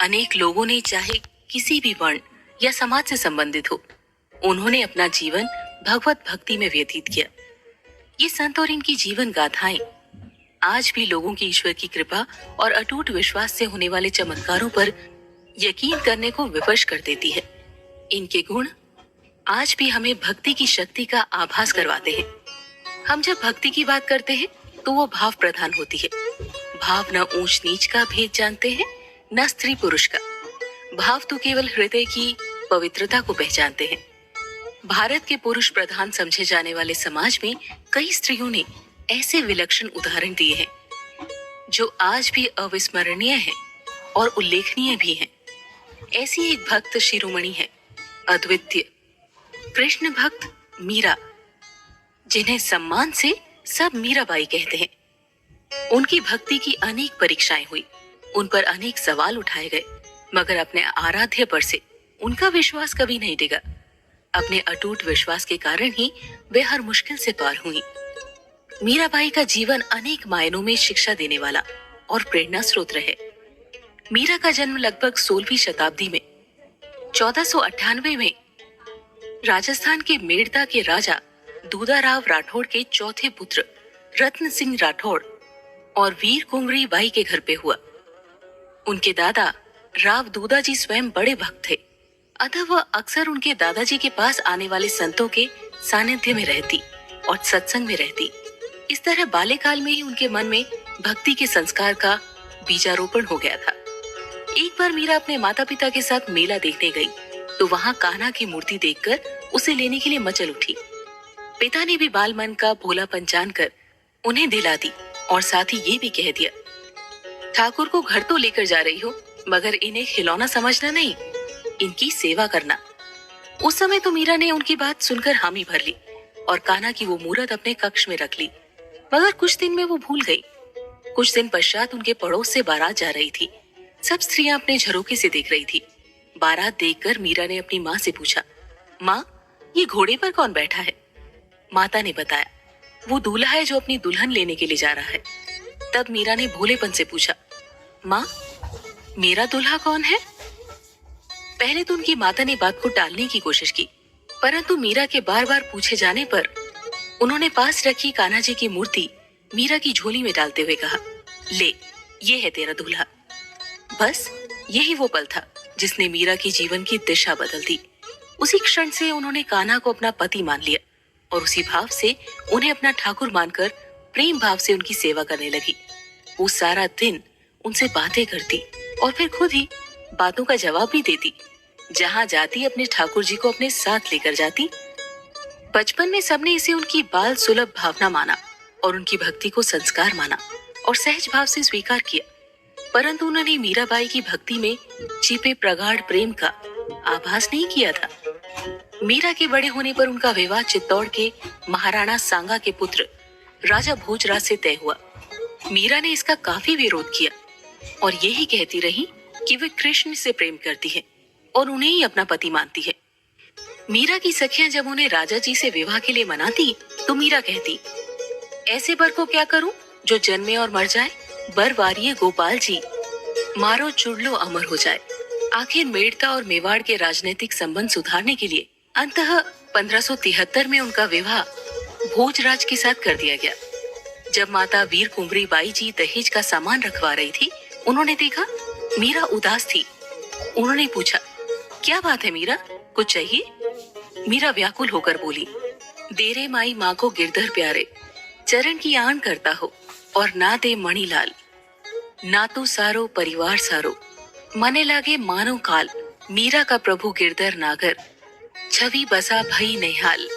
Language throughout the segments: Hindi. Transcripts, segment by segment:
अनेक लोगों ने, चाहे किसी भी वर्ण या समाज से संबंधित हो, उन्होंने अपना जीवन भगवत भक्ति में व्यतीत किया। ये संत और इनकी जीवन गाथाएं आज भी लोगों की ईश्वर की कृपा और अटूट विश्वास से होने वाले चमत्कारों पर यकीन करने को विवश कर देती है। इनके गुण आज भी हमें भक्ति की शक्ति का आभास करवाते हैं। हम जब भक्ति की बात करते हैं तो वो भाव प्रधान होती है। भाव न ऊंच नीच का भेद जानते हैं, न स्त्री पुरुष का। भाव तो केवल हृदय की पवित्रता को पहचानते हैं। भारत के पुरुष प्रधान समझे जाने वाले समाज में कई स्त्रियों ने ऐसे विलक्षण उदाहरण दिए हैं जो आज भी अविस्मरणीय हैं और उल्लेखनीय भी हैं। ऐसी एक भक्त शिरोमणि है, अद्वितीय कृष्ण भक्त मीरा, जिन्हें सम्मान से सब मीराबाई कहते हैं। उनकी भक्ति की अनेक परीक्षाएं हुई, उन पर अनेक सवाल उठाए गए, मगर अपने आराध्य पर से उनका विश्वास कभी नहीं डिगा। अपने अटूट विश्वास के कारण ही वे हर मुश्किल से पार हुई। मीराबाई का जीवन अनेक मायनों में शिक्षा देने वाला और प्रेरणा स्रोत रहे। मीरा का जन्म लगभग 16वीं शताब्दी में 1498 में राजस्थान के मेड़ता के राजा दूधाराव राठौड़ के चौथे पुत्र रत्न सिंह राठौड़ और वीर कुंवरी बाई के घर पे हुआ। उनके दादा राव दूधाजी स्वयं बड़े भक्त थे, अतः वह अक्सर उनके दादाजी के पास आने वाले संतों के सानिध्य में रहती और सत्संग में रहती। इस तरह बाल्यकाल में ही उनके मन में भक्ति के संस्कार का बीजारोपण हो गया था। एक बार मीरा अपने माता पिता के साथ मेला देखने गई तो वहां कान्हा की मूर्ति देखकर उसे लेने के लिए मचल उठी। पिता ने भी बाल मन का भोलापन जानकर उन्हें दिला दी और साथ ही ये भी कह दिया, ठाकुर को घर तो लेकर जा रही हो, मगर इन्हें खिलौना समझना नहीं, इनकी सेवा करना। उस समय तो मीरा ने उनकी बात सुनकर हामी भर ली और कान्हा की वो मूरत अपने कक्ष में रख ली, मगर कुछ दिन में वो भूल गई। कुछ दिन पश्चात उनके पड़ोस से बारात जा रही थी। सब स्त्रियां अपने झरोखे से देख रही थी। बारात देखकर मीरा ने अपनी माँ से पूछा, माँ, ये घोड़े पर कौन बैठा है? माता ने बताया, वो दूल्हा है जो अपनी दुल्हन लेने के लिए जा रहा है। तब मीरा ने भोलेपन से पूछा, माँ, मेरा दूल्हा कौन है? पहले तो उनकी माता ने बात को टालने की कोशिश की, परंतु मीरा के बार बार पूछे जाने पर उन्होंने पास रखी कान्हा जी की मूर्ति मीरा की झोली में डालते हुए कहा, ले, ये है तेरा दूल्हा। बस यही वो पल था जिसने मीरा की जीवन की दिशा बदल दी। उसी क्षण से उन्होंने कान्हा को अपना पति मान लिया और उसी भाव से उन्हें अपना ठाकुर मानकर प्रेम भाव से उनकी सेवा करने लगी। वो सारा दिन उनसे बातें करती और फिर खुद ही बातों का जवाब भी देती। जहां जाती अपने ठाकुर जी को अपने साथ लेकर जाती। बचपन में सबने इसे उनकी बाल सुलभ भावना माना और उनकी भक्ति को संस्कार माना और सहज भाव से स्वीकार किया, परंतु उन्होंने मीराबाई की भक्ति में छिपे प्रगाढ़ प्रेम का आभास नहीं किया था। मीरा के बड़े होने पर उनका विवाह चित्तौड़ के महाराणा सांगा के पुत्र राजा भोजराज से तय हुआ। मीरा ने इसका काफी विरोध किया और यही कहती रही कि वे कृष्ण से प्रेम करती है और उन्हें ही अपना पति मानती है। मीरा की सखियां जब उन्हें राजा जी से विवाह के लिए मनाती तो मीरा कहती, ऐसे बर को क्या करूं जो जन्मे और मर जाए? बर वारिये गोपाल जी, मारो चुड़लो अमर हो जाए। आखिर मेड़ता और मेवाड़ के राजनीतिक संबंध सुधारने के लिए अंततः 1573 में उनका विवाह भोजराज के साथ कर दिया गया। जब माता वीर कुंवरी बाई जी दहेज का सामान रखवा रही थी, उन्होंने देखा मीरा उदास थी। उन्होंने पूछा, क्या बात है मीरा, कुछ चाहिए? मीरा व्याकुल होकर बोली, देरे माई माँ को गिरधर प्यारे, चरण की आन करता हो और ना दे मणिलाल, ना तो सारो परिवार सारो, मने लागे मानो काल, मीरा का प्रभु गिरधर नागर, छवि बसा भई निहाल।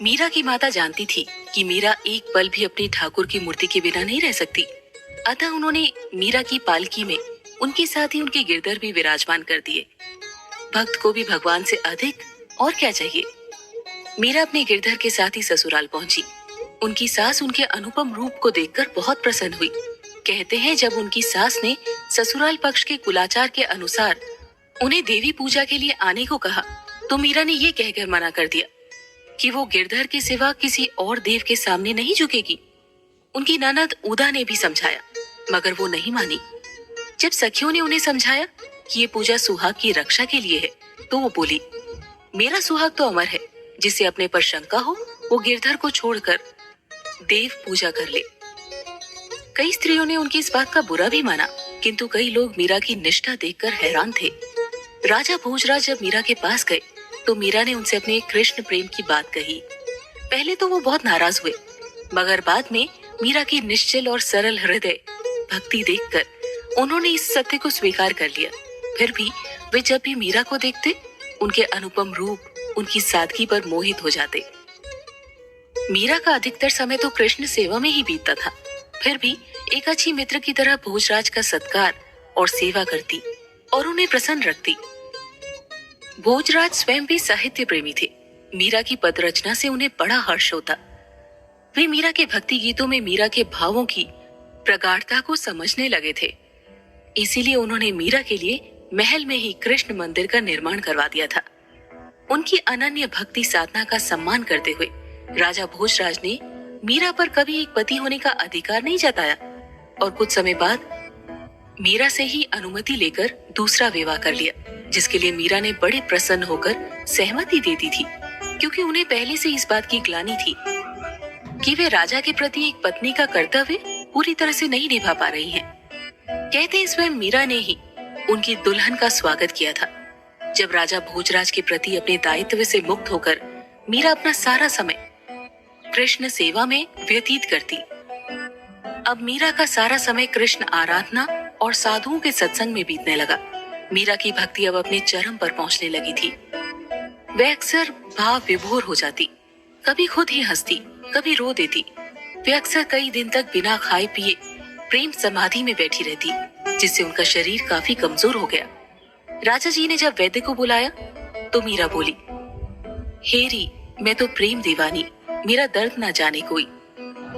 मीरा की माता जानती थी कि मीरा एक पल भी अपने ठाकुर की मूर्ति के बिना नहीं रह सकती, अतः उन्होंने मीरा की पालकी में उनके साथ ही उनके गिरधर भी विराजमान कर दिए। भक्त को भी भगवान से अधिक और क्या चाहिए। मीरा अपने गिरधर के साथ ही ससुराल पहुंची। उनकी सास उनके अनुपम रूप को देखकर बहुत प्रसन्न हुई। कहते हैं जब उनकी सास ने ससुराल पक्ष के कुलाचार के अनुसार उन्हें देवी पूजा के लिए आने को कहा तो मीरा ने ये कहकर मना कर दिया कि वो गिरधर के सिवा किसी और देव के सामने नहीं झुकेगी। उनकी ननद उदा ने भी समझाया, मगर वो नहीं मानी। जब सखियों ने उन्हें समझाया कि ये पूजा सुहाग की रक्षा के लिए है, तो वो बोली, मेरा सुहाग तो अमर है, जिसे अपने पर शंका हो वो गिरधर को छोड़कर देव पूजा कर ले। कई स्त्रियों ने उनकी इस बात का बुरा भी माना, किंतु कई लोग मीरा की निष्ठा देखकर हैरान थे। राजा भोजराज जब मीरा के पास गए तो मीरा ने उनसे अपने कृष्ण प्रेम की बात कही। पहले तो वो बहुत नाराज हुए, मगर बाद में मीरा की निश्चल और सरल हृदय भक्ति देखकर उन्होंने इस सत्य को स्वीकार कर लिया। फिर भी वे जब भी मीरा को देखते, उनके अनुपम रूप, उनकी सादगी पर मोहित हो जाते। मीरा का अधिकतर समय तो कृष्ण सेवा में ही बीतता था, फिर भी एक अच्छी मित्र की तरह भोजराज का सत्कार और सेवा करती और उन्हें प्रसन्न रखती। भोजराज स्वयं भी साहित्य प्रेमी थे। मीरा की पद रचना से उन्हें बड़ा हर्ष होता। वे मीरा के भक्ति गीतों में मीरा के भावों की प्रगाढ़ता को समझने लगे थे। इसीलिए उन्होंने मीरा के लिए महल में ही कृष्ण मंदिर का निर्माण करवा दिया था। उनकी अनन्य भक्ति साधना का सम्मान करते हुए राजा भोजराज ने मीरा पर कभी एक पति होने का अधिकार नहीं जताया और कुछ समय बाद मीरा से ही अनुमति लेकर दूसरा विवाह कर लिया, जिसके लिए मीरा ने बड़े प्रसन्न होकर सहमति दे दी थी, क्योंकि उन्हें पहले से इस बात की ग्लानि थी कि वे राजा के प्रति एक पत्नी का कर्तव्य पूरी तरह से नहीं निभा पा रही हैं। कहते हैं स्वयं मीरा ने ही उनकी दुल्हन का स्वागत किया था। जब राजा भोजराज के प्रति अपने दायित्व से मुक्त होकर मीरा अपना सारा समय कृष्ण सेवा में व्यतीत करती। अब मीरा का सारा समय कृष्ण आराधना और साधुओं के सत्संग में बीतने लगा। मीरा की भक्ति अब अपने चरम पर पहुंचने लगी थी। वह अक्सर भाव विभोर हो जाती, कभी खुद ही हंसती, कभी रो देती। वे अक्सर कई दिन तक बिना खाए पिए प्रेम समाधि में बैठी रहती, जिससे उनका शरीर काफी कमजोर हो गया। राजा जी ने जब वैद्य को बुलाया तो मीरा बोली, हेरी, मैं तो प्रेम दीवानी, मेरा दर्द ना जाने कोई।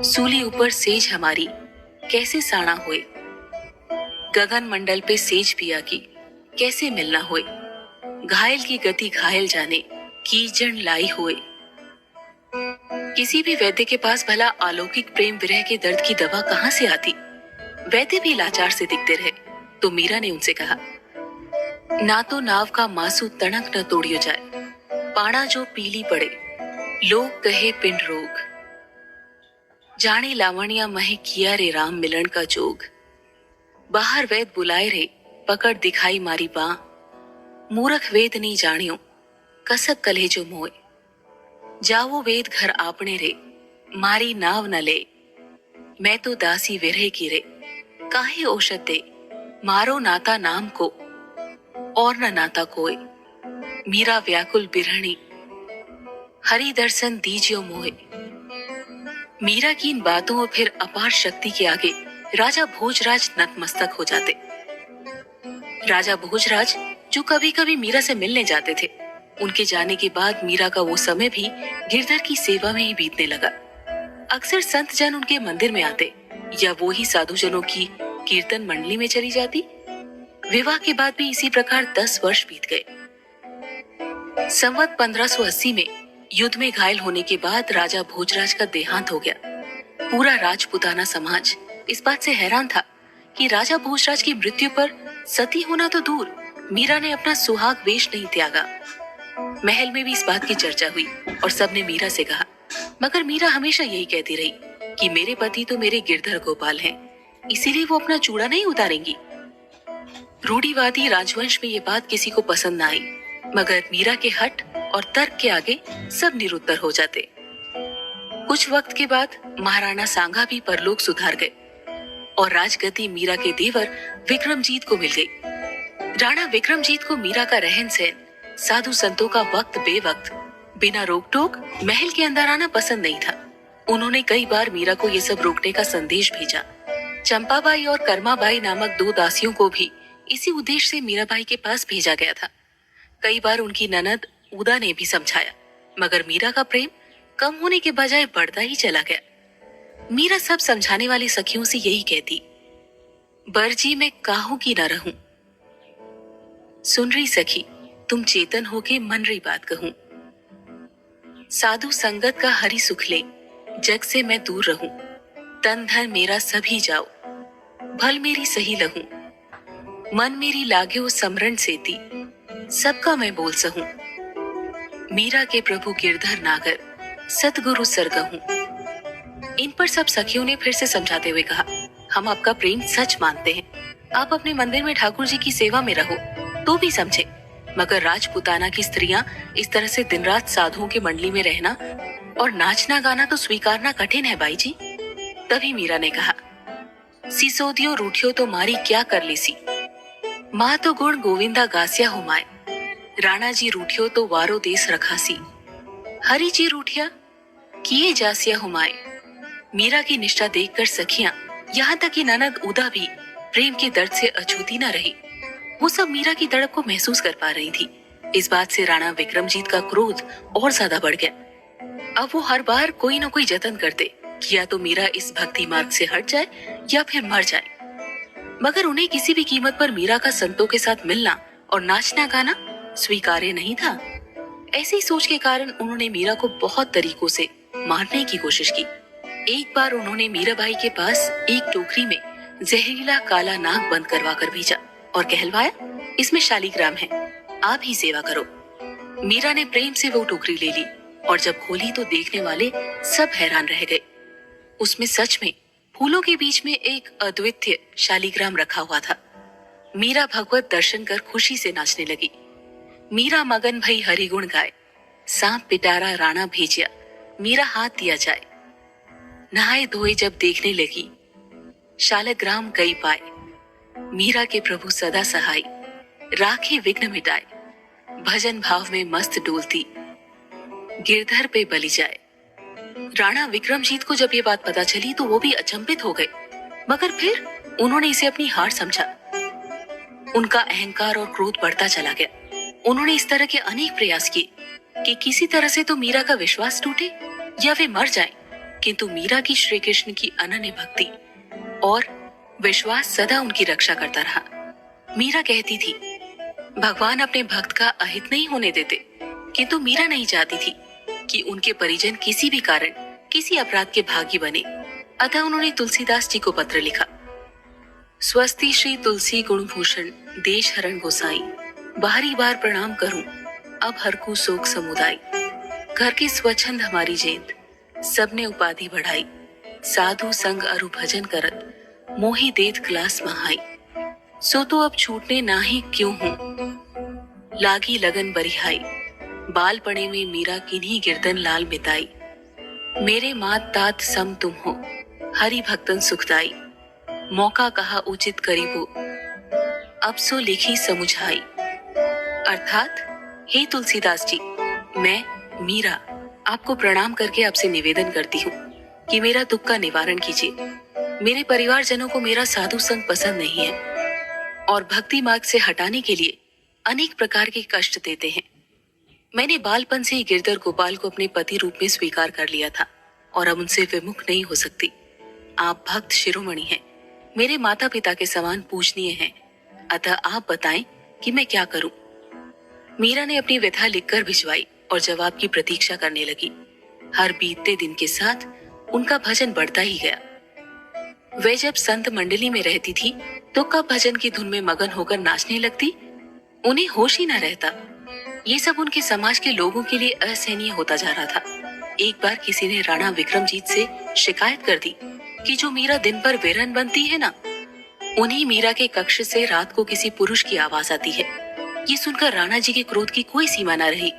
सूली ऊपर सेज हमारी, कैसे साणा होए। गगन मंडल पे सेज पिया की, कैसे मिलना होए। घायल की गति घायल जाने, कीचड़ लाई होए। किसी भी वैद्य के पास भला अलौकिक प्रेम विरह के दर्द की दवा कहाँ से आती। वैद्य भी लाचार से दिखते रहे तो मीरा ने उनसे कहा, ना तो नाव का मासू तणक न तोड़ियो जाए, पाड़ा जो पीली पड़े, लोग कहे पिंड रोग। जाने लावण्या महे किया रे राम मिलन का जोग। बाहर वैद बुलाए रे, पकड़ दिखाई मारी बाँ। मूरख वेद नहीं जानियो, कसक कले जो मोए। जाओ वेद घर आपने रे, मारी नाव न ले। मैं तो दासी विरह की रे, काहे औषध दे। मारो नाता नाम को, और न नाता कोई। मीरा व्याकुल बिरहणी, हरि दर्शन दीजियो मोहे। मीरा की इन बातों और फिर अपार शक्ति के आगे राजा भोजराज नतमस्तक हो जाते। राजा भोजराज जो कभी कभी मीरा से मिलने जाते थे, उनके जाने के बाद मीरा का वो समय भी गिरधर की सेवा में ही बीतने लगा। अक्सर संत जन उनके मंदिर में आते या वो ही साधुजनों की कीर्तन मंडली में चली जाती। विवाह के बाद भी इसी प्रकार 10 वर्ष बीत गए। संवत 1580 में युद्ध में घायल होने के बाद राजा भोजराज का देहांत हो गया। पूरा राजपुताना समाज इस बात से हैरान था कि राजा भोजराज की मृत्यु पर सती होना तो दूर, मीरा ने अपना सुहाग वेश नहीं त्यागा। महल में भी इस बात की चर्चा हुई और सबने मीरा से कहा, मगर मीरा हमेशा यही कहती रही कि मेरे पति तो मेरे गिरधर गोपाल हैं, इसीलिए वो अपना चूड़ा नहीं उतारेंगी। रूढ़िवादी राजवंश में ये बात किसी को पसंद न आई, मगर मीरा के हठ और तर्क के आगे सब निरुत्तर हो जाते। कुछ वक्त के बाद महाराणा सांगा भी परलोक सुधार गए और राजगद्दी मीरा के देवर विक्रमजीत को मिल गई। राणा विक्रमजीत को मीरा का रहन सहन, साधु संतों का वक्त बेवक्त, बिना रोक टोक महल के अंदर आना पसंद नहीं था। उन्होंने कई बार मीरा को ये सब रोकने का संदेश भेजा। चंपाबाई और कर्माबाई नामक 2 दासियों को भी इसी उद्देश्य से मीराबाई के पास भेजा गया था। कई बार उनकी ननद उदा ने भी समझाया, मगर मीरा का प्रेम कम होने के बजाय बढ़ता ही चला गया। मीरा सब समझाने वाली सखियों से यही कहती, बरजी मैं काहू की न रहूं। सुन रही सखी, तुम चेतन होके मन रही बात कहूं। साधु संगत का हरि सुख ले, जग से मैं दूर रहूं। तन धन मेरा सभी जाओ, भल मेरी सही लहूं। मन मेरी लाग्यो समरण सेती, सबका मैं बोल सहूं। मीरा के प्रभु गिरधर नागर, सतगुरु सरगहूं। इन पर सब सखियों ने फिर से समझाते हुए कहा, हम आपका प्रेम सच मानते हैं। आप अपने मंदिर में ठाकुर जी की सेवा में रहो तो भी समझे, मगर राजपुताना की स्त्रियां इस तरह से दिन रात साधुओं की मंडली में रहना और नाचना गाना तो स्वीकारना कठिन है बाई जी। तभी मीरा ने कहा, सिसोदियो रूठियो तो मारी क्या कर ली सी, माँ तो गुण गोविंदा गासिया हो माए। राणा जी रूठियो तो वारो देश रखासी, हरि जी रूठिया किए जासिया हो माए। मीरा की निष्ठा देखकर सखियां, यहाँ तक कि ननद उदा भी प्रेम के दर्द से अछूती न रही। वो सब मीरा की तड़प को महसूस कर पा रही थी। इस बात से राणा विक्रमजीत का क्रोध और ज्यादा बढ़ गया। अब वो हर बार कोई न कोई जतन करते कि या तो मीरा इस भक्ति मार्ग से हट जाए या फिर मर जाए, मगर उन्हें किसी भी कीमत पर मीरा का संतों के साथ मिलना और नाचना गाना स्वीकार्य नहीं था। ऐसी सोच के कारण उन्होंने मीरा को बहुत तरीकों से मारने की कोशिश की। एक बार उन्होंने मीराबाई के पास एक टोकरी में जहरीला काला नाग बंद करवा कर भेजा और कहलवाया, इसमें शालीग्राम है, आप ही सेवा करो। मीरा ने प्रेम से वो टोकरी ले ली और जब खोली तो देखने वाले सब हैरान रह गए। उसमें सच में फूलों के बीच में एक अद्वितीय शालीग्राम रखा हुआ था। मीरा भगवत दर्शन कर खुशी से नाचने लगी। मीरा मगन भई हरिगुण गाए, सांप पिटारा राणा भेजिया, मीरा हाथ दिया जाए। नहाए धोए जब देखने लगी, शालग्राम गई पाए। मीरा के प्रभु सदा सहाय, राखे विघ्न मिटाए। भजन भाव में मस्त डोलती, गिरधर पे बलि जाए। राणा विक्रमजीत को जब ये बात पता चली तो वो भी अचंभित हो गए, मगर फिर उन्होंने इसे अपनी हार समझा। उनका अहंकार और क्रोध बढ़ता चला गया। उन्होंने इस तरह के अनेक प्रयास किए कि किसी तरह से तो मीरा का विश्वास टूटे या वे मर जाएं, किंतु मीरा की श्री कृष्ण की अनन्य भक्ति और विश्वास सदा उनकी रक्षा करता रहा। मीरा कहती थी, भगवान अपने भक्त का अहित नहीं होने देते, किंतु मीरा नहीं चाहती थी कि उनके परिजन किसी भी कारण किसी अपराध के भागी बने। अतः उन्होंने तुलसीदास जी को पत्र लिखा, स्वस्ति श्री तुलसी गुणभूषण देश हरण गोसाई, बाहरी बार प्रणाम करूं अब हर को शोक समुदाय। घर के स्वच्छंद हमारी जेंद, सबने उपाधि बढ़ाई, साधु संग अरु भजन करत मोहि देत क्लास महाई। सो तो अब छूटने नाही क्यों हूं, लागी लगन बरिहाई। बाल पड़े में मीरा किन्हीं गिरदन लाल बिताई। मेरे मात तात सम तुम हो, हरि भक्तन सुखदाई। मौका कहा उचित करीबो, अब सो लिखी समुझाई। अर्थात, हे तुलसीदास जी, मैं मीरा आपको प्रणाम करके आपसे निवेदन करती हूँ कि मेरा दुख का निवारण कीजिए। मेरे परिवारजनों को मेरा साधु संग पसंद नहीं है और भक्ति मार्ग से हटाने के लिए अनेक प्रकार के कष्ट देते हैं। मैंने बालपन से ही गिरधर गोपाल को अपने पति रूप में स्वीकार कर लिया था और अब उनसे विमुख नहीं हो सकती। आप भक्त शिरोमणि हैं, मेरे माता पिता के समान पूजनीय हैं, अतः आप बताएं कि मैं क्या करूं। मीरा ने अपनी व्यथा लिखकर भिजवाई और जवाब की प्रतीक्षा करने लगी। हर बीतते दिन के साथ उनका भजन बढ़ता ही गया। वे जब संत मंडली में रहती थी तो कब भजन की धुन में मगन होकर नाचने लगती, उन्हें होश ही न रहता। ये सब उनके समाज के लोगों के लिए असहनीय होता जा रहा था। एक बार किसी ने राणा विक्रमजीत से शिकायत कर दी कि जो मीरा दिन भर वीरन बनती है ना, उन्हीं मीरा के कक्ष से रात को किसी पुरुष की आवाज आती है। ये सुनकर राणा जी के क्रोध की कोई सीमा न रही।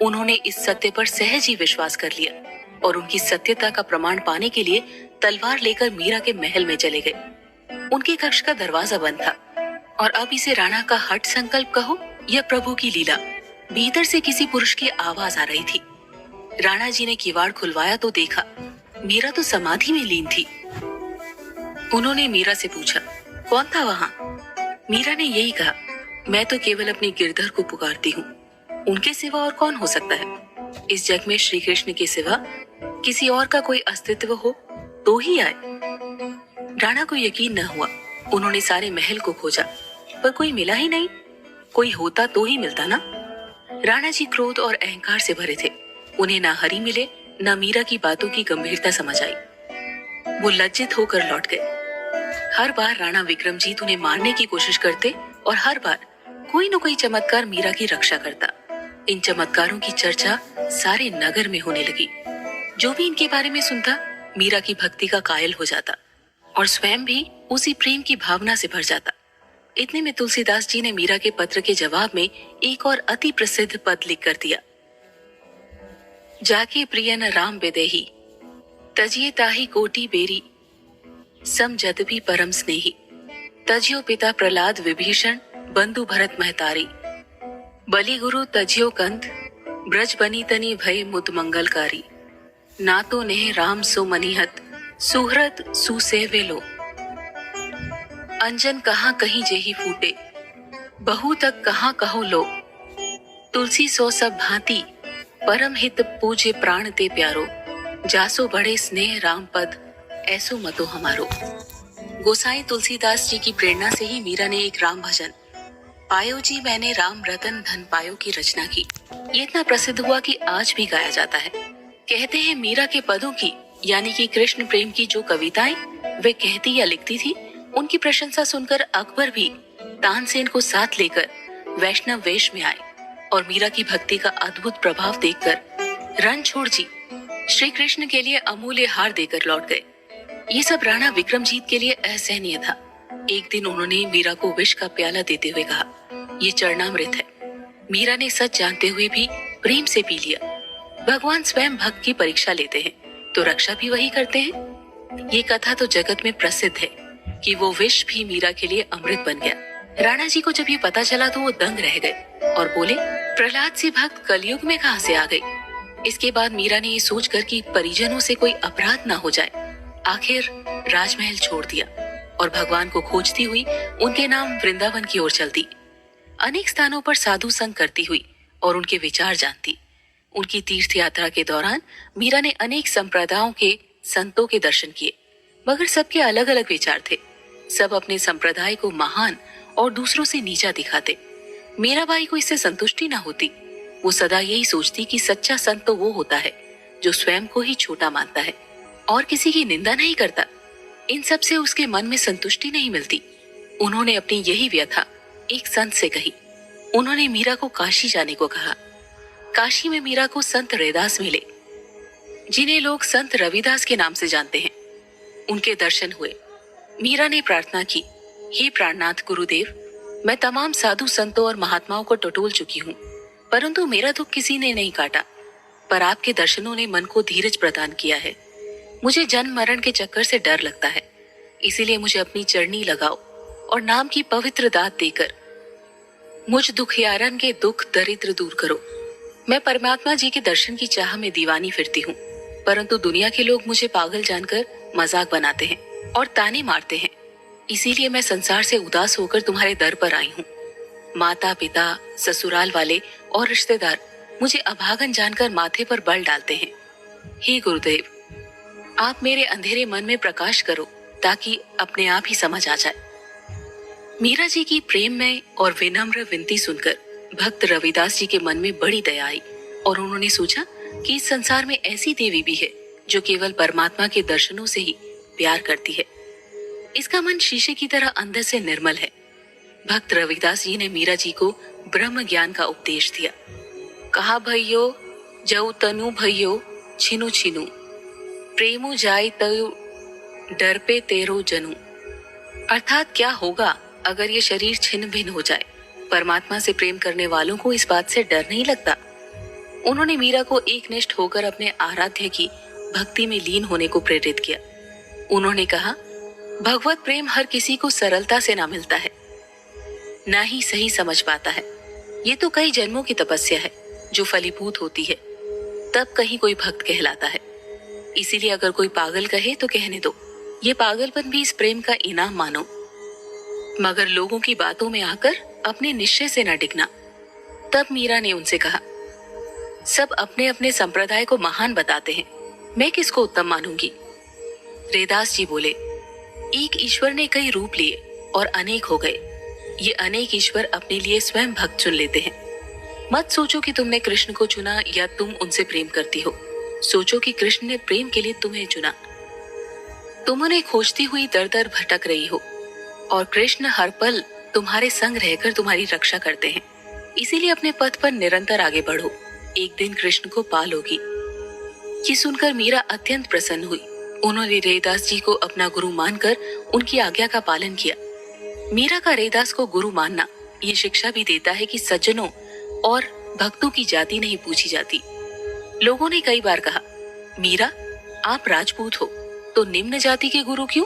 उन्होंने इस सत्य पर सहज ही विश्वास कर लिया और उनकी सत्यता का प्रमाण पाने के लिए तलवार लेकर मीरा के महल में चले गए। उनके कक्ष का दरवाजा बंद था और अब इसे राणा का हठ संकल्प कहो या प्रभु की लीला, भीतर से किसी पुरुष की आवाज आ रही थी। राणा जी ने किवाड़ खुलवाया तो देखा मीरा तो समाधि में लीन थी। उन्होंने मीरा से पूछा, कौन था वहां? मीरा ने यही कहा, मैं तो केवल अपने गिरधर को पुकारती हूँ, उनके सिवा और कौन हो सकता है? इस जग में श्री कृष्ण के सिवा किसी और का कोई अस्तित्व हो तो ही आए। राणा को यकीन न हुआ। उन्होंने सारे महल को खोजा पर कोई मिला ही नहीं। कोई होता तो ही मिलता ना। राणा जी क्रोध और अहंकार से भरे थे। उन्हें ना हरि मिले न मीरा की बातों की गंभीरता समझ आई। वो लज्जित होकर लौट गए। हर बार राणा विक्रमजीत उन्हें मारने की कोशिश करते और हर बार कोई न कोई चमत्कार मीरा की रक्षा करता। इन चमत्कारों की चर्चा सारे नगर में होने लगी। जो भी इनके बारे में सुनता मीरा की भक्ति का कायल हो जाता और स्वयं भी उसी प्रेम की भावना से भर जाता। इतने में तुलसीदास जी ने मीरा के पत्र के जवाब में एक और अति प्रसिद्ध पद लिख कर दिया। जाके प्रिय न राम बेदेही, तजिए ताही कोटि बेरी, सम जदपि परम स्नेही, तजियो पिता प्रहलाद विभीषण, बंधु भरत महतारी, बलि गुरु तजियो कंत, ब्रज बनी तनी भय मुद मंगलकारी, ना तो नेह राम सो मनिहत, सुहृद सुसेवे लो, अंजन कहाँ कहीं जेही फूटे, बहु तक कहाँ कहो लो, तुलसी सो सब भांति, परम हित पूजे प्राण ते प्यारो, जासो बड़े स्नेह राम पद, ऐसो मतो हमारो। गोसाई तुलसीदास जी की प्रेरणा से ही मीरा ने एक राम भजन पायो जी मैंने राम रतन धन पायो की रचना की। ये इतना प्रसिद्ध हुआ कि आज भी गाया जाता है। कहते हैं मीरा के पदों की यानी कि कृष्ण प्रेम की जो कविताएं वे कहती या लिखती थी, उनकी प्रशंसा सुनकर अकबर भी तानसेन को साथ लेकर वैष्णव वेश में आए और मीरा की भक्ति का अद्भुत प्रभाव देखकर रणछोड़ जी श्री कृष्ण के लिए अमूल्य हार देकर लौट गए। ये सब राणा विक्रमजीत के लिए असहनीय था। एक दिन उन्होंने मीरा को विष का प्याला देते हुए कहा, ये चरणामृत है। मीरा ने सच जानते हुए भी प्रेम से पी लिया। भगवान स्वयं भक्त की परीक्षा लेते हैं तो रक्षा भी वही करते हैं। ये कथा तो जगत में प्रसिद्ध है कि वो विष भी मीरा के लिए अमृत बन गया। राणा जी को जब ये पता चला तो वो दंग रह गए और बोले, प्रहलाद से भक्त कलयुग में कहां से आ गई। इसके बाद मीरा ने ये सोचकर कि परिजनों से कोई अपराध ना हो जाए, आखिर राजमहल छोड़ दिया और भगवान को खोजती हुई उनके नाम वृंदावन की ओर चलती। अनेक स्थानों पर साधु संग करती हुई और उनके विचार जानती। उनकी तीर्थ यात्रा के दौरान मीरा ने अनेक संप्रदायों के संतों के दर्शन किए, मगर सबके अलग अलग विचार थे। सब अपने संप्रदाय को महान और दूसरों से नीचा दिखाते। मीराबाई को इससे संतुष्टि न होती। वो सदा यही सोचती कि सच्चा संत तो वो होता है जो स्वयं को ही छोटा मानता है और किसी की निंदा नहीं करता। इन सब से उसके मन में संतुष्टि नहीं मिलती। उन्होंने अपनी यही व्यथा एक संत से कही। उन्होंने मीरा को काशी जाने को कहा। काशी में मीरा को संत रैदास मिले, जिन्हें लोग संत रविदास के नाम से जानते हैं। उनके दर्शन हुए। मीरा ने प्रार्थना की, हे प्राणनाथ गुरुदेव, मैं तमाम साधु संतों और महात्माओं को टटोल चुकी हूँ, परंतु मेरा दुख किसी ने नहीं काटा। पर आपके दर्शनों ने मन को धीरज प्रदान किया है। मुझे जन्म मरण के चक्कर से डर लगता है, इसीलिए मुझे अपनी चरनी लगाओ और नाम की पवित्र दात देकर मुझ दुखियारन के दुख दरिद्र दूर करो। मैं परमात्मा जी के दर्शन की चाह में दीवानी फिरती हूँ, परंतु दुनिया के लोग मुझे पागल जानकर मजाक बनाते हैं और ताने मारते हैं। इसीलिए मैं संसार से उदास होकर तुम्हारे दर पर आई हूँ। माता पिता, ससुराल वाले और रिश्तेदार मुझे अभागन जानकर माथे पर बल डालते हैं। हे गुरुदेव, आप मेरे अंधेरे मन में प्रकाश करो ताकि अपने आप ही समझ आ जाए। मीरा जी की प्रेम में और विनम्र विनती सुनकर भक्त रविदास जी के मन में बड़ी दया आई और उन्होंने सोचा कि इस संसार में ऐसी देवी भी है जो केवल परमात्मा के दर्शनों से ही प्यार करती है। इसका मन शीशे की तरह अंदर से निर्मल है। भक्त रविदास जी ने मीरा जी को ब्रह्म ज्ञान का उपदेश दिया। कहा, भैयो जऊ तनु भैयो छिनु छिनु, प्रेमु जाय तयु डर पे तेरो जनु। अर्थात क्या होगा अगर ये शरीर छिन्न भिन्न हो जाए। परमात्मा से प्रेम करने वालों को इस बात से डर नहीं लगता। उन्होंने मीरा को एकनिष्ठ होकर अपने आराध्य की भक्ति में लीन होने को प्रेरित किया। उन्होंने कहा, भगवत प्रेम हर किसी को सरलता से ना मिलता है, ना ही सही समझ पाता है। ये तो कई जन्मों की तपस्या है जो फलीभूत होती है, तब कहीं कोई भक्त कहलाता है। इसीलिए अगर कोई पागल कहे तो कहने दो, ये पागलपन भी इस प्रेम का इनाम मानो, मगर लोगों की बातों में आकर अपने निश्चय से न डिगना। तब मीरा ने उनसे कहा, सब अपने अपने संप्रदाय को महान बताते हैं, मैं किसको उत्तम मानूंगी। रैदास जी बोले, एक ईश्वर ने कई रूप लिए और अनेक हो गए। ये अनेक ईश्वर अपने लिए स्वयं भक्त चुन लेते हैं। मत सोचो कि तुमने कृष्ण को चुना या तुम उनसे प्रेम करती हो। सोचो कि कृष्ण ने प्रेम के लिए तुम्हें चुना। तुम उन्हें खोजती हुई दर दर भटक रही हो और कृष्ण हर पल तुम्हारे संग रहकर तुम्हारी रक्षा करते हैं। इसीलिए अपने पथ पर निरंतर आगे बढ़ो, एक दिन कृष्ण को पा लोगी। ये सुनकर मीरा अत्यंत प्रसन्न हुई। उन्होंने रैदास जी को अपना गुरु मानकर उनकी आज्ञा का पालन किया। मीरा का रैदास को गुरु मानना ये शिक्षा भी देता है कि सज्जनों और भक्तों की जाति नहीं पूछी जाती। लोगों ने कई बार कहा, मीरा आप राजपूत हो तो निम्न जाति के गुरु क्यों?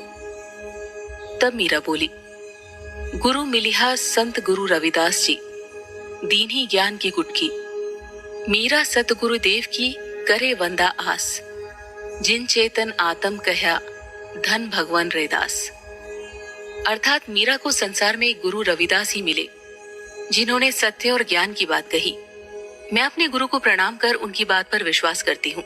तब मीरा बोली, गुरु मिलिहा संत गुरु रविदास जी, दीन ही ज्ञान की गुटकी। मीरा सतगुरु देव की करे वंदा आस, जिन चेतन आत्म कहा धन भगवान रैदास। अर्थात मीरा को संसार में एक गुरु रविदास ही मिले जिन्होंने सत्य और ज्ञान की बात कही। मैं अपने गुरु को प्रणाम कर उनकी बात पर विश्वास करती हूँ।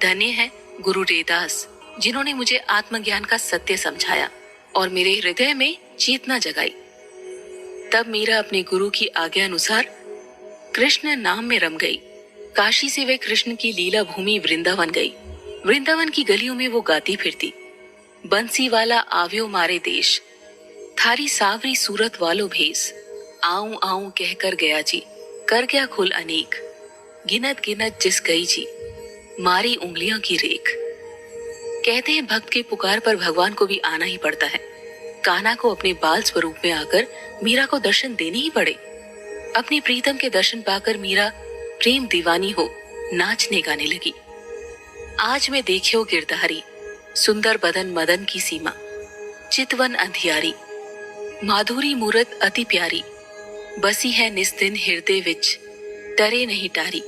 धन्य है गुरु रैदास जिन्होंने मुझे आत्मज्ञान का सत्य समझाया और मेरे हृदय में चेतना जगाई। तब मीरा अपने गुरु की आज्ञा अनुसार कृष्ण नाम में रम गई। काशी से वे कृष्ण की लीला भूमि वृंदावन गई। वृंदावन की गलियों में वो गाती फिरती, बंसी वाला आव्यो मारे देश, थारी सावरी सूरत वालो भेस, आऊं आऊं कहकर गया जी, कर गया खुल अनेक, गिनत गिनत जिस गई जी, मारी उंगलियों की रेख। कहते हैं भक्त के पुकार पर भगवान को भी आना ही पड़ता है। कान्हा को अपने बाल स्वरूप में आकर मीरा को दर्शन देने ही पड़े। अपने प्रीतम के दर्शन पाकर मीरा प्रेम दीवानी हो नाचने गाने लगी। आज मैं देखियो गिरधारी, सुंदर बदन मदन की सीमा, चितवन अंधियारी, माधुरी मूरत अति प्यारी, बसी है निस दिन हृदय विच, टरे नहीं टारी।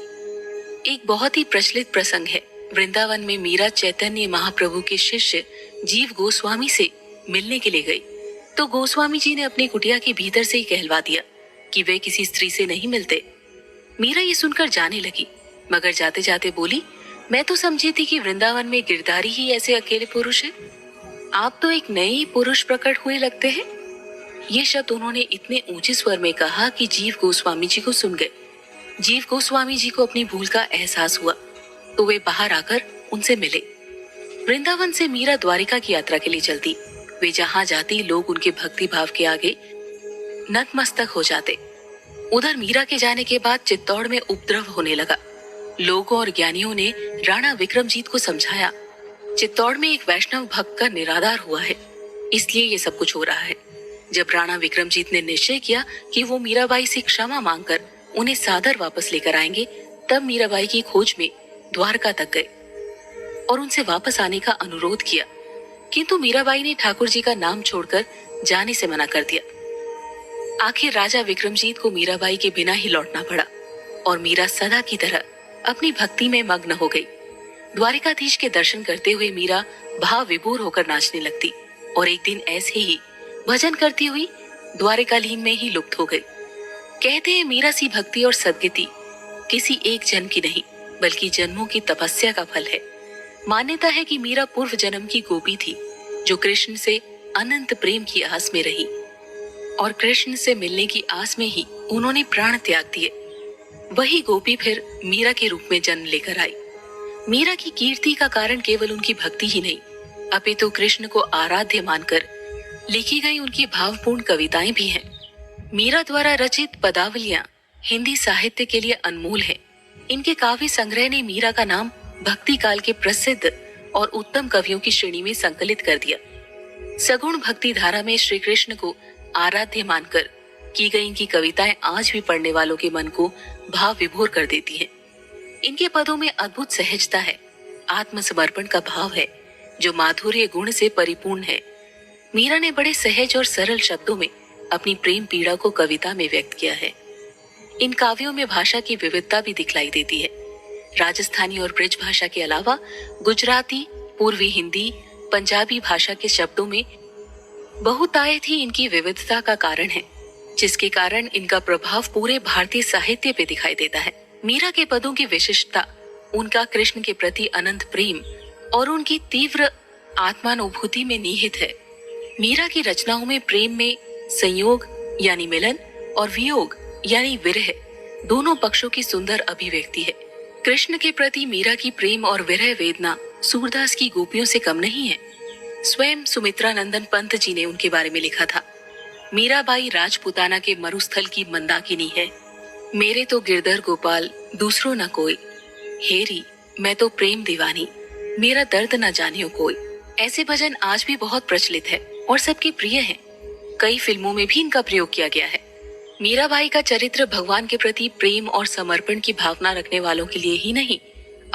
एक बहुत ही प्रचलित प्रसंग है। वृंदावन में मीरा चैतन्य महाप्रभु के शिष्य जीव गोस्वामी से मिलने के लिए गई तो गोस्वामी जी ने अपनी कुटिया के भीतर से ही कहलवा दिया कि वे किसी स्त्री से नहीं मिलते। मीरा ये सुनकर जाने लगी, मगर जाते जाते बोली, मैं तो समझी थी कि वृंदावन में गिरधारी ही ऐसे अकेले पुरुष है। आप तो एक नए पुरुष प्रकट हुए लगते हैं। ये शब्द उन्होंने इतने ऊंचे स्वर में कहा कि जीव गोस्वामी जी को सुन गए। जीव गोस्वामी जी को अपनी भूल का एहसास हुआ तो वे बाहर आकर उनसे मिले। वृंदावन से मीरा द्वारिका की यात्रा के लिए चलती। वे जहां जाती लोग उनके भक्ति भाव के आगे नतमस्तक हो जाते। उधर मीरा के जाने के बाद चित्तौड़ में उपद्रव होने लगा। लोगों और ज्ञानियों ने राणा विक्रमजीत को समझाया, चित्तौड़ में एक वैष्णव भक्त का निराधार हुआ है, इसलिए ये सब कुछ हो रहा है। जब राणा विक्रमजीत ने निश्चय किया कि वो मीराबाई से क्षमा मांगकर उन्हें सादर वापस लेकर आएंगे, तब मीराबाई की खोज में द्वारका तक गए और उनसे वापस आने का अनुरोध किया, किंतु मीराबाई ने ठाकुर जी का नाम छोड़कर जाने से मना कर दिया। आखिर राजा विक्रमजीत को मीराबाई के बिना ही लौटना पड़ा और मीरा सदा की तरह अपनी भक्ति में मग्न हो गई। द्वारिकाधीश के दर्शन करते हुए मीरा भाव विभोर होकर नाचने लगती और एक दिन ऐसे ही भजन करती हुई द्वारिकालीन में ही लुप्त हो गई। कहते हैं मीरा सी भक्ति और सद्गति किसी एक जन्म की नहीं बल्कि जन्मों की तपस्या का फल है। मान्यता है कि मीरा पूर्व जन्म की गोपी थी जो कृष्ण से अनंत प्रेम की आस में रही और कृष्ण से मिलने की आस में ही उन्होंने प्राण त्याग दिए। वही गोपी फिर मीरा के रूप में जन्म लेकर आई। मीरा की कीर्ति का कारण केवल उनकी भक्ति ही नहीं अपितु कृष्ण को आराध्य मानकर लिखी गई उनकी भावपूर्ण कविताएं भी हैं। मीरा द्वारा रचित पदावलियां हिंदी साहित्य के लिए अनमोल है। इनके काव्य संग्रह ने मीरा का नाम भक्ति काल के प्रसिद्ध और उत्तम कवियों की श्रेणी में संकलित कर दिया। सगुण भक्ति धारा में श्री कृष्ण को आराध्य मानकर की गई इनकी कविताएं आज भी पढ़ने वालों के मन को भाव विभोर कर देती हैं। इनके पदों में अद्भुत सहजता है, आत्मसमर्पण का भाव है जो माधुर्य गुण से परिपूर्ण है। मीरा ने बड़े सहज और सरल शब्दों में अपनी प्रेम पीड़ा को कविता में व्यक्त किया है। इन काव्यों में भाषा की विविधता भी दिखलाई देती है। राजस्थानी और ब्रिज भाषा के अलावा गुजराती, पूर्वी हिंदी, पंजाबी भाषा के शब्दों में बहुतायत ही इनकी विविधता का कारण है, जिसके कारण इनका प्रभाव पूरे भारतीय साहित्य पे दिखाई देता है। मीरा के पदों की विशिष्टता उनका कृष्ण के प्रति अनंत प्रेम और उनकी तीव्र आत्मानुभूति में निहित है। मीरा की रचनाओं में प्रेम में संयोग यानी मिलन और वियोग यानी विरह दोनों पक्षों की सुंदर अभिव्यक्ति है। कृष्ण के प्रति मीरा की प्रेम और विरह वेदना सूरदास की गोपियों से कम नहीं है। स्वयं सुमित्रा नंदन पंत जी ने उनके बारे में लिखा था, मीराबाई राजपुताना के मरुस्थल की मंदाकिनी है। मेरे तो गिरधर गोपाल दूसरों न कोई, हेरी मैं तो प्रेम दीवानी, मेरा दर्द न जानियो कोई। ऐसे भजन आज भी बहुत प्रचलित है और सबके प्रिय हैं। कई फिल्मों में भी इनका प्रयोग किया गया है। मीराबाई का चरित्र भगवान के प्रति प्रेम और समर्पण की भावना रखने वालों के लिए ही नहीं,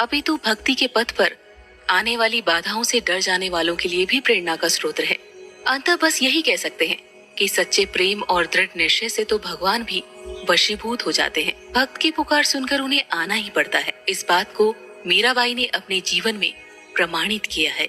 अपितु भक्ति के पथ पर आने वाली बाधाओं से डर जाने वालों के लिए भी प्रेरणा का स्रोत है। अंततः बस यही कह सकते हैं कि सच्चे प्रेम और दृढ़ निश्चय से तो भगवान भी वशीभूत हो जाते हैं। भक्त की पुकार सुनकर उन्हें आना ही पड़ता है। इस बात को मीराबाई ने अपने जीवन में प्रमाणित किया है।